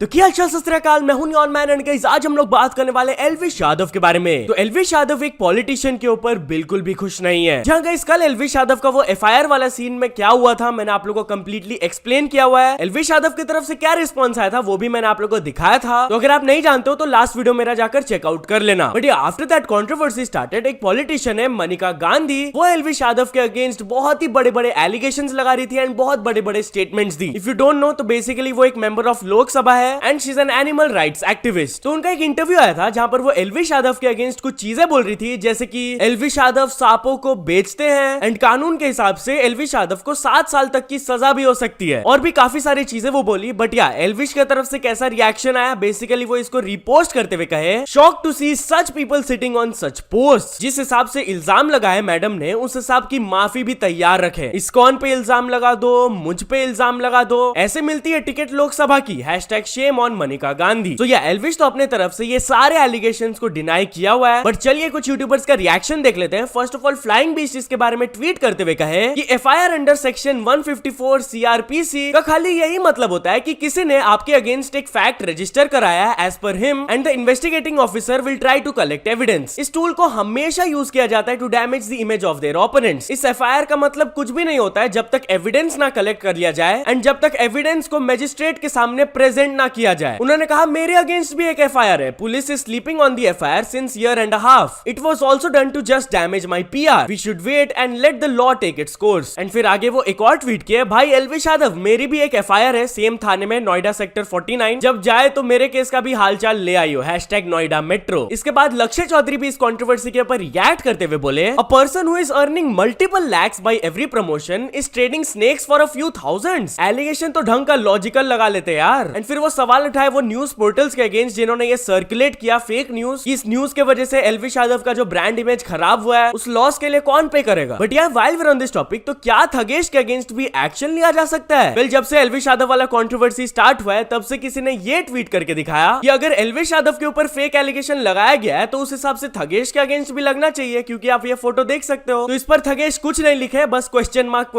तो क्या अच्छा सत श्री अकाल, मैं हूं न्योन मैन एंड गाइस आज हम लोग बात करने वाले एल्विश यादव के बारे में। तो एल्विश यादव एक पॉलिटिशियन के ऊपर बिल्कुल भी खुश नहीं है। जहां गाइस कल एल्विश यादव का वो एफआईआर वाला सीन में क्या हुआ था मैंने आप लोगों को कंप्लीटली एक्सप्लेन किया हुआ है। एल्विश यादव की तरफ से क्या रिस्पॉन्स आया था वो भी मैंने आप लोगों को दिखाया था। तो अगर आप नहीं जानते हो तो लास्ट वीडियो मेरा जाकर चेकआउट कर लेना। But after that controversy started, एक पॉलिटिशियन है मनिका गांधी, वो एल्विश यादव के अगेंस्ट बहुत ही बड़े बड़े एलिगेशंस लगा रही थी एंड बहुत बड़े बड़े statements the. If you don't know तो बेसिकली वो एक मेंबर ऑफ लोकसभा है and she is an animal rights activist. तो उनका एक इंटरव्यू आया था जहां पर वो एल्विश यादव के अगेंस्ट कुछ चीजें बोल रही थी, जैसे कि एल्विश यादव सांपों को बेचते हैं एंड कानून के हिसाब से एल्विश यादव को 7 साल तक की सजा भी हो सकती है, और भी काफी सारी चीजें वो बोली। बट या एल्विश की तरफ से कैसा रिएक्शन आया, बेसिकली वो इसको रिपोस्ट करते हुए कहे, shock to see such people sitting on such post. जिस हिसाब से इल्जाम लगाए मैडम ने, उस हिसाब की माफी भी तैयार रखे। इस्कॉन पे इल्जाम लगा दो, मुझ पे इल्जाम लगा दो, ऐसे मिलती है टिकट लोकसभा की। #shame on Manika Gandhi. तो या एल्विश तो अपने तरफ से ये सारे एलिगेशंस को डिनाई किया हुआ है। बट चलिए कुछ यूट्यूबर्स का रिएक्शन देख लेते हैं। First of all flying beast इसके बारे में ट्वीट करते हुए कहे कि एफआईआर अंडर सेक्शन 154 सीआरपीसी का खाली यही मतलब होता है कि किसी ने आपके अगेंस्ट एक फैक्ट रजिस्टर कराया है as per him and the investigating officer will try to collect evidence. इस टूल को हमेशा यूज किया जाता है to damage the image of their opponents. इस एफआईआर का मतलब कुछ भी नहीं होता है जब तक एविडेंस ना कलेक्ट कर लिया जाए एंड जब तक एविडेंस को मजिस्ट्रेट के सामने प्रेजेंट ना किया जाए। उन्होंने कहा मेरे अगेंस्ट भी एक एफआईआर है। Police is sleeping on the FIR since year and a half. It was also done to just damage my PR. We should wait and let the law take its course. And फिर आगे वो एक और tweet किया, भाई एल्विश यादव मेरी भी एक एफआईआर है सेम थाने में, नोएडा सेक्टर 49। जब जाए तो मेरे केस का भी हालचाल ले आइयो। #नोएडा मेट्रो। इसके बाद लक्ष्य चौधरी भी इस कंट्रोवर्सी के ऊपर रिएक्ट करते हुए बोले, a person who is earning multiple lakhs by every promotion is trading snacks for a few thousands. Allegation तो ढंग का लॉजिकल लगा लेते यार। एंड फिर वो सवाल उठाए वो न्यूज पोर्टल्स के अगेंस्ट जिन्होंने ये सर्कुलेट किया फेक न्यूज। इस न्यूज के वजह से एल्विश यादव का जो ब्रांड इमेज खराब हुआ है, उस लॉस के लिए कौन पे करेगा। बट यार while we are on this topic, तो क्या थगेश के अगेंस्ट भी एक्शन लिया जा सकता है? वेल, जब से एल्विश यादव वाला कंट्रोवर्सी स्टार्ट हुआ है तब से किसी ने ये ट्वीट करके दिखाया कि अगर एल्विश यादव के ऊपर फेक एलिगेशन लगाया गया है तो उस हिसाब से थगेश के अगेंस्ट भी लगना चाहिए, क्योंकि आप ये फोटो देख सकते हो। तो इस पर थगेश कुछ नहीं लिखे, बस क्वेश्चन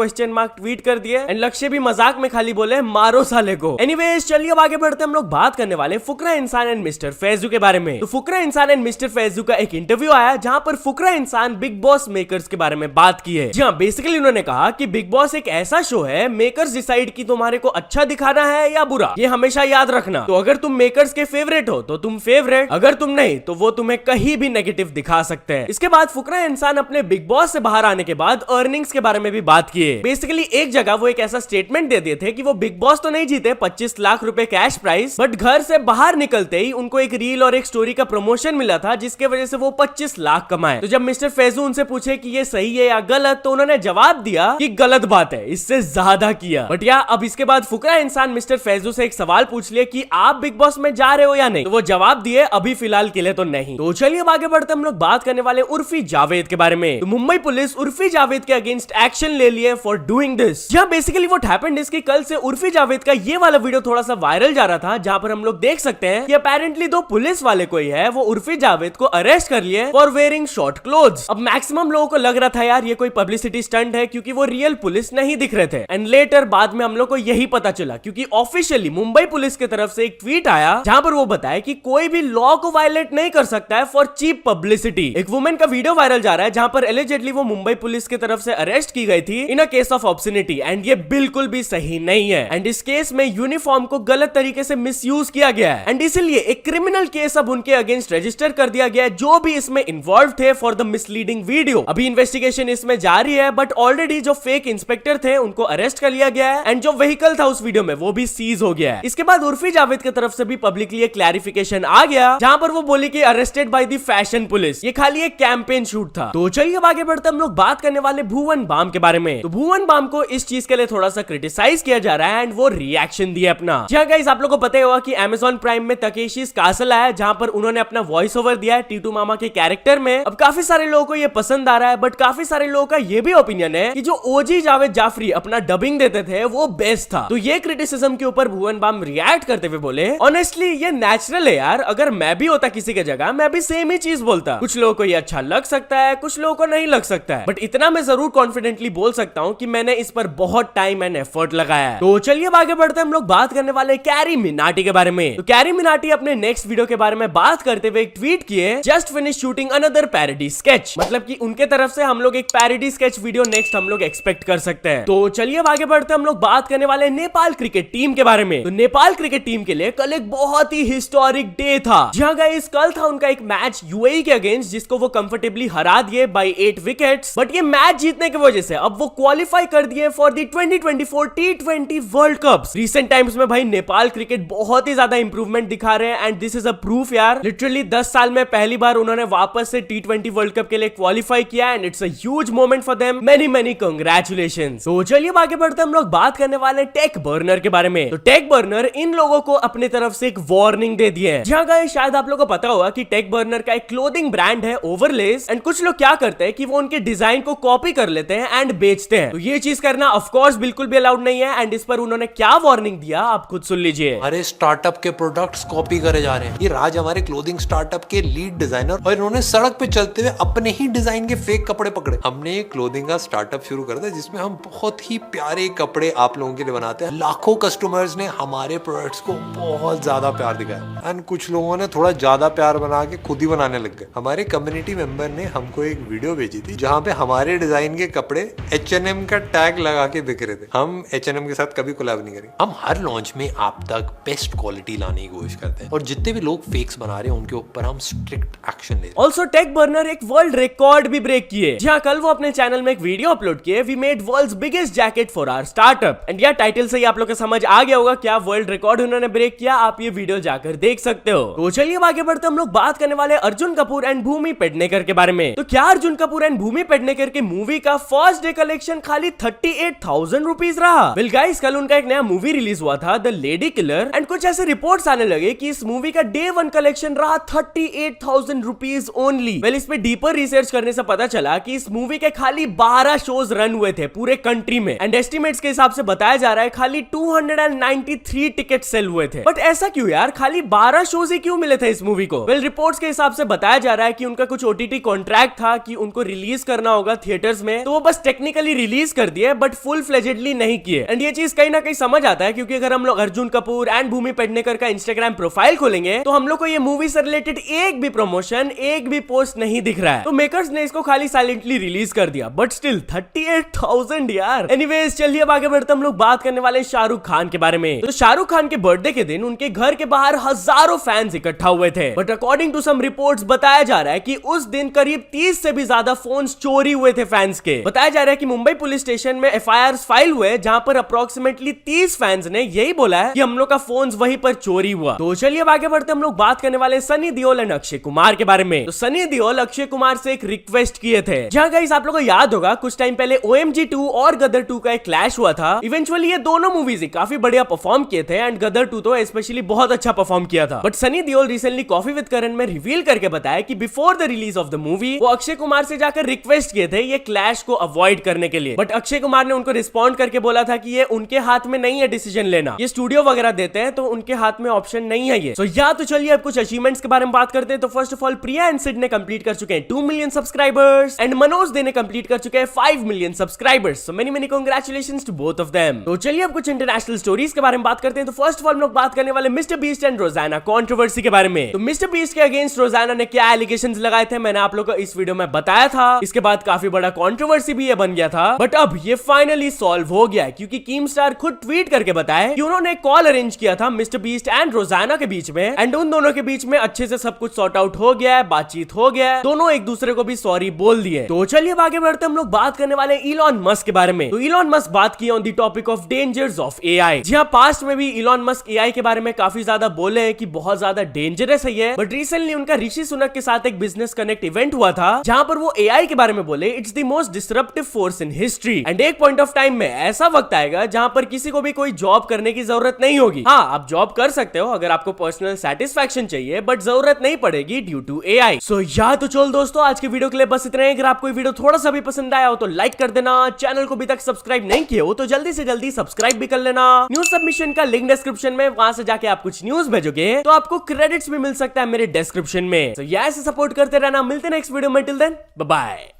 मार्क ट्वीट कर दिए एंड लक्ष्य भी मजाक में खाली बोले मारो साले को। एनीवेज चलिए अब आगे बढ़ते हम लोग बात करने वाले फुकरा इंसान एंड मिस्टर फैजू के बारे में। तो फुकरा इंसान एंड मिस्टर फैजू का एक इंटरव्यू आया जहां पर फुकरा इंसान बिग बॉस मेकर्स के बारे में बात की है। जी हां, बेसिकली उन्होंने कहा कि बिग बॉस एक ऐसा शो है, मेकर्स डिसाइड कि तुम्हारे को अच्छा दिखाना है या बुरा, ये हमेशा याद रखना। तो अगर तुम मेकर्स के फेवरेट हो तो तुम फेवरेट, अगर तुम नहीं तो वो तुम्हें कहीं भी नेगेटिव दिखा सकते हैं। इसके बाद फुकरा इंसान अपने बिग बॉस से बाहर आने के बाद अर्निंग्स के बारे में भी बात की है। बेसिकली एक जगह वो एक ऐसा स्टेटमेंट दे दिए थे कि वो बिग बॉस तो नहीं जीते 25 लाख रुपए कैश प्राइस, बट घर से बाहर निकलते ही उनको एक रील और एक स्टोरी का प्रमोशन मिला था जिसके वजह से वो 25 लाख कमाए। तो जब मिस्टर फैजू उनसे पूछे कि ये सही है या गलत, तो उन्होंने जवाब दिया कि गलत बात है, इससे ज्यादा किया। बट या अब इसके बाद फुकरा इंसान मिस्टर फैजू से एक सवाल पूछ लिया कि आप बिग बॉस में जा रहे हो या नहीं, तो वो जवाब दिए अभी फिलहाल के लिए तो नहीं। तो चलिए अब आगे बढ़ते हम लोग बात करने वाले उर्फी जावेद के बारे में। तो मुंबई पुलिस उर्फी जावेद के अगेंस्ट एक्शन ले लिए फॉर डूइंग दिस। जहां बेसिकली व्हाट हैपेंड इज कि कल से उर्फी जावेद का ये वाला वीडियो थोड़ा सा वायरल जा रहा था, जहां पर हम लोग देख सकते हैं कि अपेरेंटली दो पुलिस वाले कोई है वो उर्फी जावेद को अरेस्ट कर लिए फॉर वेयरिंग शॉर्ट क्लोथ्स। अब मैक्सिमम लोगों को लग रहा था यार ये कोई पब्लिसिटी स्टंट है, क्योंकि वो रियल पुलिस नहीं दिख रहे थे। एंड लेटर बाद में हम लोग को यही पता चला, क्योंकि ऑफिशियली मुंबई पुलिस की तरफ से एक ट्वीट आया जहां पर वो बताया कि कोई भी लॉ को वायलेट नहीं कर सकता है फॉर चीप पब्लिसिटी। एक वुमेन का वीडियो वायरल जा रहा है जहां पर एलिजेडली वो मुंबई पुलिस की तरफ से अरेस्ट की गई थी इन अ केस ऑफ ऑब्ससिनिटी, एंड ये बिल्कुल भी सही नहीं है। एंड इस केस में यूनिफॉर्म को गलत तरीके से मिसयूज किया गया है एंड इसलिए एक क्रिमिनल केस अब उनके अगेंस्ट रजिस्टर कर दिया गया है जो भी इसमें इन्वॉल्व थे फॉर द मिसलीडिंग वीडियो। अभी इन्वेस्टिगेशन इसमें जारी है, बट ऑलरेडी जो फेक इंस्पेक्टर थे उनको अरेस्ट कर लिया गया है एंड जो व्हीकल था उस वीडियो में वो भी सीज हो गया है। इसके बाद उर्फी जावेद की तरफ से भी पब्लिकली एक क्लैरिफिकेशन आ गया जहां पर वो बोली कि arrested by the fashion police, ये खाली एक कैंपेन शूट था। तो चलिए अब आगे बढ़ते हम लोग बात करने वाले भुवन बाम के बारे में। तो भुवन बाम को इस चीज के लिए थोड़ा सा क्रिटिसाइज किया जा रहा है एंड वो रिएक्शन दिया अपना। जी हां गाइस, आप लोगों को पता होगा कि Amazon प्राइम में तकेशी's कासल आया जहां पर उन्होंने अपना वॉइस ओवर दिया है टीटू मामा के कैरेक्टर में। अब काफी सारे लोगों को ये पसंद आ रहा है, बट काफी सारे लोगों का ये भी ओपिनियन है कि जो ओजी जावेद जाफरी अपना डबिंग देते थे वो बेस्ट था। तो ये क्रिटिसिज्म के ऊपर भुवन बाम रिएक्ट करते हुए बोले, ऑनेस्टली ये नेचुरल है यार, अगर मैं भी होता किसी के जगह मैं भी सेम ही चीज बोलता। कुछ लोगों को ये अच्छा लग सकता है, कुछ लोगों को नहीं लग सकता है, बट इतना मैं जरूर कॉन्फिडेंटली बोल सकता हूँ कि मैंने इस पर बहुत टाइम एंड एफर्ट लगाया है। तो चलिए आगे बढ़ते हैं हम लोग बात करने वाले कैरी मिनाटी के बारे में। तो कैरी मिनाटी अपने नेक्स्ट वीडियो के बारे में बात करते हुए एक ट्वीट किए, just finish shooting another parody sketch, मतलब कि उनके तरफ से हम लोग एक पैरोडी स्केच वीडियो नेक्स्ट हम लोग एक्सपेक्ट कर सकते हैं। तो चलिए अब आगे बढ़ते हम लोग बात करने वाले नेपाल क्रिकेट टीम के बारे में। तो नेपाल क्रिकेट टीम के लिए कल एक बहुत ही हिस्टोरिक डे था। जहां गाइस कल था उनका एक मैच यूएई के अगेंस्ट, जिसको वो कंफर्टेबली हरा दिए बाय 8 विकेट्स। बट ये मैच जीतने की वजह से अब वो क्वालिफाई कर दिए for the 2024 T20 world cup. Recent times में भाई नेपाल क्रिकेट बहुत ही ज्यादा इंप्रूवमेंट दिखा रहे हैं and this is a proof यार। लिटरली 10 साल में पहली बार उन्होंने वापस से T20 वर्ल्ड कप के लिए क्वालिफाई किया and it's a huge moment for them. Many congratulations. तो चलिए आगे बढ़ते हम लोग बात करने वाले टेक बर्नर के बारे में। तो टेक बर्नर इन लोगों को अपने तरफ से एक वार्निंग दे दी है। जहां गाइस शायद आप लोगों को पता होगा कि टेक बर्नर का एक क्लोथिंग ब्रांड है ओवरलेस, एंड कुछ लोग क्या करते हैं कि वो उनके डिजाइन को कॉपी कर लेते हैं एंड बेचते हैं। तो ये चीज करना ऑफ कोर्स बिल्कुल भी अलाउड नहीं है एंड इस पर उन्होंने क्या वार्निंग दिया आप खुद सुन लीजिए। हमारे स्टार्टअप के प्रोडक्ट्स कॉपी करे जा रहे हैं। ये राज हमारे क्लोथिंग स्टार्टअप के लीड डिजाइनर, और इन्होंने सड़क पे चलते हुए अपने ही डिजाइन के फेक कपड़े पकड़े। हमने क्लोथिंग का स्टार्टअप शुरू कर दिया जिसमें हम बहुत ही प्यारे कपड़े आप लोगों के लिए बनाते हैं। लाखों कस्टमर्स ने हमारे प्रोडक्ट्स को बहुत ज्यादा प्यार दिखाया एंड कुछ लोगों ने थोड़ा ज्यादा प्यार बना के खुद ही बनाने लग गए। हमारे कम्युनिटी मेंबर ने हमको एक वीडियो भेजी थी जहाँ पे हमारे डिजाइन के कपड़े H&M का टैग लगा के बिक रहे थे। हम H&M के साथ कभी कोलैब नहीं करेंगे। हम हर लॉन्च में आप तक बेस्ट क्वालिटी लाने की कोशिश करते हैं और जितने भी लोग फेक्स बना रहे हैं उनके ऊपर हम स्ट्रिक्ट एक्शन ले रहे हैं। ऑल्सो टेक बर्नर एक वर्ल्ड रिकॉर्ड भी ब्रेक किए, जहां कल वो अपने चैनल में एक वीडियो अपलोड किए, we made world's biggest jacket for our startup. And या टाइटल से ही आप लोग को समझ आ गया होगा क्या वर्ल्ड रिकॉर्ड उन्होंने ब्रेक किया। आप ये वीडियो जाकर देख सकते हो। तो चलिए आगे बढ़ते हम लोग बात करने वाले अर्जुन कपूर एंड भूमि पेडनेकर के बारे में। तो क्या अर्जुन कपूर एंड भूमि पेडनेकर की मूवी का फर्स्ट डे कलेक्शन खाली 38,000 रुपीज रहा। वेल गाइस कल उनका एक नया मूवी रिलीज हुआ था द लेडी किलर, एंड कुछ ऐसे रिपोर्ट्स आने लगे कि इस मूवी का डे 1 कलेक्शन रहा 38,000 रुपीज ओनली। वेल इस पे डीपर रिसर्च करने से पता चला कि इस मूवी के खाली 12 शोज रन हुए थे पूरे कंट्री में, एंड एस्टिमेट्स के हिसाब से बताया जा रहा है खाली 293 टिकट सेल हुए थे। बट ऐसा क्यों यार, खाली 12 शोज ही क्यों मिले थे इस मूवी को? वेल रिपोर्ट्स के हिसाब से बताया जा रहा है कि उनका कुछ ओटीटी कॉन्ट्रैक्ट था कि उनको रिलीज करना होगा थिएटर्स में, तो वो बस टेक्निकली रिलीज कर दिए बट फुल फ्लेजेडली नहीं किए। एंड ये चीज कहीं ना कहीं समझ आता है क्योंकि अगर हम लोग अर्जुन कपूर एंड भूमि पेडनेकर का इंस्टाग्राम प्रोफाइल खोलेंगे तो हम लोग को ये मूवी से रिलेटेड एक भी प्रमोशन, एक भी पोस्ट नहीं दिख रहा है। तो मेकर्स ने इसको खाली साइलेंटली रिलीज कर दिया, बट स्टिल 38,000 यार। एनीवेज चलिए अब आगे बढ़ते हम लोग बात करने वाले शाहरुख खान के बारे में। तो शाहरुख खान के बर्थडे के दिन उनके घर के बाहर हजारों फैंस इकट्ठा हुए थे, but according to some reports बताया जा रहा है कि उस दिन करीब 30 से भी ज्यादा फोन्स चोरी हुए थे फैंस के। बताया जा रहा है कि मुंबई पुलिस स्टेशन में FIRs फाइल हुए जहां पर अप्रोक्सीमेटली 30 फैंस ने यही बोला है कि हम लोग का फोन्स वहीं पर चोरी हुआ। तो चलिए अब आगे बढ़ते हम लोग बात करने वाले सनी देओल एंड अक्षय कुमार के बारे में। तो सनी देओल अक्षय कुमार से एक रिक्वेस्ट किए थे, जहां गाइस आप लोगों को याद होगा कुछ टाइम पहले OMG 2 और गदर 2 का एक क्लैश हुआ था। इवेंचुअली ये दोनों मूवीज काफी बढ़िया परफॉर्म किए थे एंड गदर 2 तो स्पेशली बहुत अच्छा परफॉर्म किया था। But Sunny Deol recently coffee with Karan में रिवील करके बताया कि before the release of the movie वो अक्षय कुमार से जाकर रिक्वेस्ट किए थे ये क्लैश को अवॉइड करने के लिए, बट अक्षय कुमार ने उनको रिस्पॉन्ड करके बोला था कि ये उनके हाथ में नहीं है डिसीजन लेना, ये स्टूडियो वगैरह देते हैं तो उनके हाथ में ऑप्शन नहीं है ये। सो या तो चलिए अब कुछ अचीवमेंट्स के बारे में बात करते हैं। तो first of all Priya and Sid ने कंप्लीट कर चुके हैं 2 million subscribers and Manoj Dey ने कंप्लीट कर चुके हैं 5 million subscribers. So many congratulations to both of them. तो चलिए अब कुछ इंटरनेशनल स्टोरीज के बारे में बात करते हैं। तो फर्स्ट ऑफ ऑल हम लोग बात करने वाले मिस्टर बीस्ट एंड रोजाना कंट्रोवर्सी के बारे में। तो मिस्टर बीस्ट के अगेंस्ट रोजाना ने क्या एलिगेशंस लगाए थे मैंने आप लोगों को इस वीडियो में बताया था। इसके बाद काफी बड़ा कंट्रोवर्सी भी ये बन गया था, बट अब ये फाइनली सॉल्व हो गया है क्योंकि कीम स्टार खुद ट्वीट करके बताया कि उन्होंने कॉल अरेंज किया था मिस्टर बीस्ट एंड रोजाना के बीच में, एंड उन दोनों के बीच में अच्छे से सब कुछ सॉर्ट आउट हो गया है, बातचीत हो गया है, दोनों एक दूसरे को भी सॉरी बोल दिए। तो चलिए अब आगे बढ़ते हम लोग बात करने वाले इलॉन मस्क के बारे में। तो इलॉन मस्क बात की on the topic of dangers of AI. जी हां, पास्ट में भी इलॉन मस्क एआई के बारे में काफी ज्यादा बोले हैं कि बहुत ज्यादा डेंजरस है ये, बट रिसेंटली उनका ऋषि सुनक के साथ एक बिजनेस कनेक्ट इवेंट हुआ था जहां पर वो एआई के बारे में बोले it's the most disruptive force in history, and एक पॉइंट ऑफ टाइम में ऐसा वक्त आएगा जहां पर किसी को भी कोई जॉब करने की जरूरत नहीं होगी। हाँ, आप जॉब कर सकते हो अगर आपको पर्सनल सेटिस्फैक्शन चाहिए, बट जरूरत नहीं पड़ेगी ड्यू टू एआई। सो या तो चल दोस्तों आज के वीडियो के लिए बस इतना ही। अगर आपको वीडियो थोड़ा सा भी पसंद आया हो तो लाइक कर देना, चैनल को अभी तक सब्सक्राइब नहीं किए हो तो जल्दी से जल्दी सब्सक्राइब भी कर लेना। न्यूज सबमिशन का लिंक डिस्क्रिप्शन में, वहां से जाके आप कुछ न्यूज भेजोगे तो आपको क्रेडिट्स भी मिल सकता है मेरे डिस्क्रिप्शन में। तो ऐसे सपोर्ट करते रहना। मिलते हैं नेक्स्ट वीडियो में, टिल देन बाय बाय।